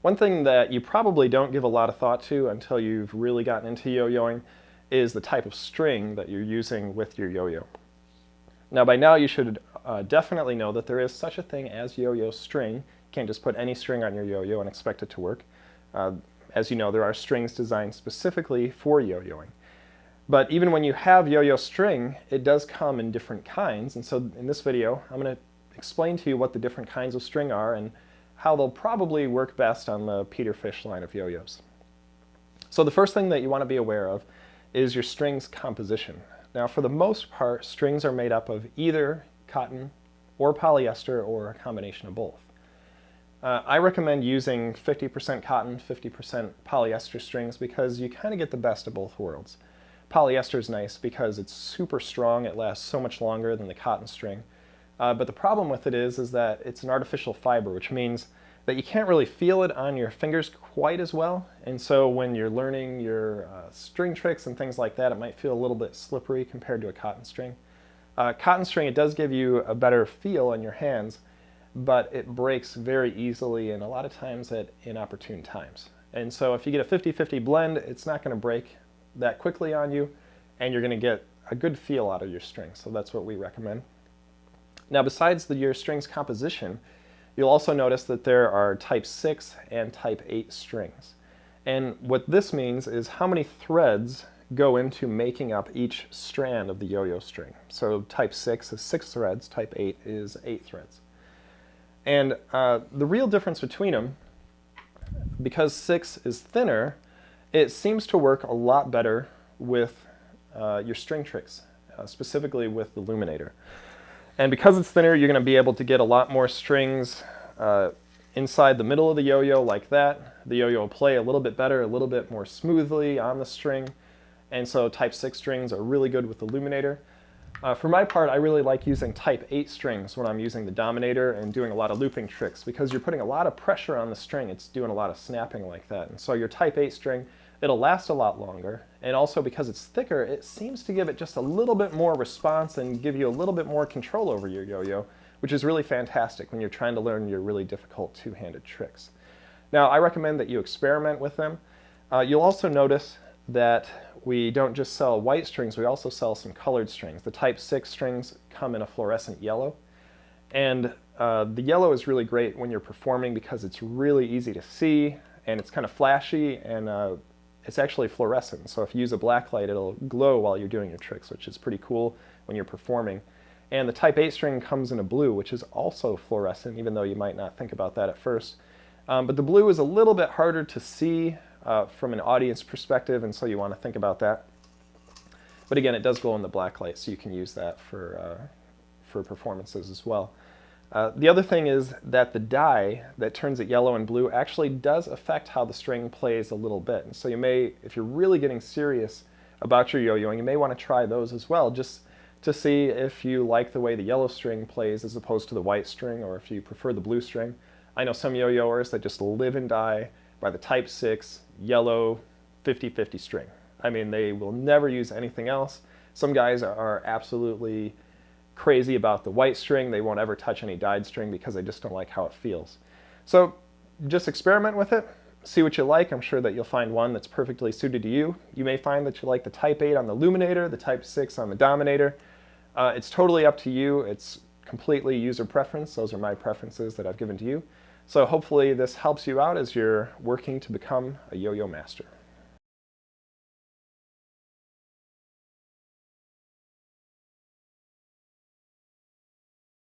One thing that you probably don't give a lot of thought to until you've really gotten into yo-yoing is the type of string that you're using with your yo-yo. Now by now you should definitely know that there is such a thing as yo-yo string. You can't just put any string on your yo-yo and expect it to work. As you know, there are strings designed specifically for yo-yoing. But even when you have yo-yo string, it does come in different kinds, and so in this video I'm going to explain to you what the different kinds of string are and how they'll probably work best on the Peterfish line of yo-yos. So the first thing that you want to be aware of is your string's composition. Now for the most part, strings are made up of either cotton or polyester or a combination of both. I recommend using 50% cotton, 50% polyester strings because you kind of get the best of both worlds. Polyester is nice because it's super strong, it lasts so much longer than the cotton string. But the problem with it is that it's an artificial fiber, which means that you can't really feel it on your fingers quite as well. And so when you're learning your string tricks and things like that, it might feel a little bit slippery compared to a cotton string. Cotton string, it does give you a better feel in your hands, but it breaks very easily and a lot of times at inopportune times. And so if you get a 50-50 blend, it's not going to break that quickly on you, and you're going to get a good feel out of your string. So that's what we recommend. Now besides your string's composition, you'll also notice that there are type 6 and type 8 strings. And what this means is how many threads go into making up each strand of the yo-yo string. So type 6 is 6 threads, type 8 is 8 threads. And the real difference between them, because 6 is thinner, it seems to work a lot better with your string tricks, specifically with the Luminator. And because it's thinner, you're going to be able to get a lot more strings inside the middle of the yo-yo like that. The yo-yo will play a little bit better, a little bit more smoothly on the string. And so type 6 strings are really good with the Luminator. For my part, I really like using type 8 strings when I'm using the Dominator and doing a lot of looping tricks because you're putting a lot of pressure on the string. It's doing a lot of snapping like that. And so your type 8 string, it'll last a lot longer. And also because it's thicker, it seems to give it just a little bit more response and give you a little bit more control over your yo-yo, which is really fantastic when you're trying to learn your really difficult two-handed tricks. Now, I recommend that you experiment with them. You'll also notice that we don't just sell white strings, we also sell some colored strings. The type 6 strings come in a fluorescent yellow. And the yellow is really great when you're performing because it's really easy to see and it's kind of flashy and it's actually fluorescent. So if you use a black light, it'll glow while you're doing your tricks, which is pretty cool when you're performing. And the type 8 string comes in a blue, which is also fluorescent, even though you might not think about that at first. But the blue is a little bit harder to see from an audience perspective, and so you want to think about that. But again, it does glow in the black light, so you can use that for performances as well. The other thing is that the dye that turns it yellow and blue actually does affect how the string plays a little bit. And so you may, if you're really getting serious about your yo-yoing, you may want to try those as well, just to see if you like the way the yellow string plays as opposed to the white string, or if you prefer the blue string. I know some yo-yoers that just live and die by the type 6 yellow 50-50 string. I mean, they will never use anything else. Some guys are absolutely crazy about the white string. They won't ever touch any dyed string because they just don't like how it feels. So just experiment with it, see what you like. I'm sure that you'll find one that's perfectly suited to you. You may find that you like the type 8 on the Luminator, the type 6 on the Dominator. It's totally up to you. It's completely user preference. Those are my preferences that I've given to you. So hopefully this helps you out as you're working to become a yo-yo master.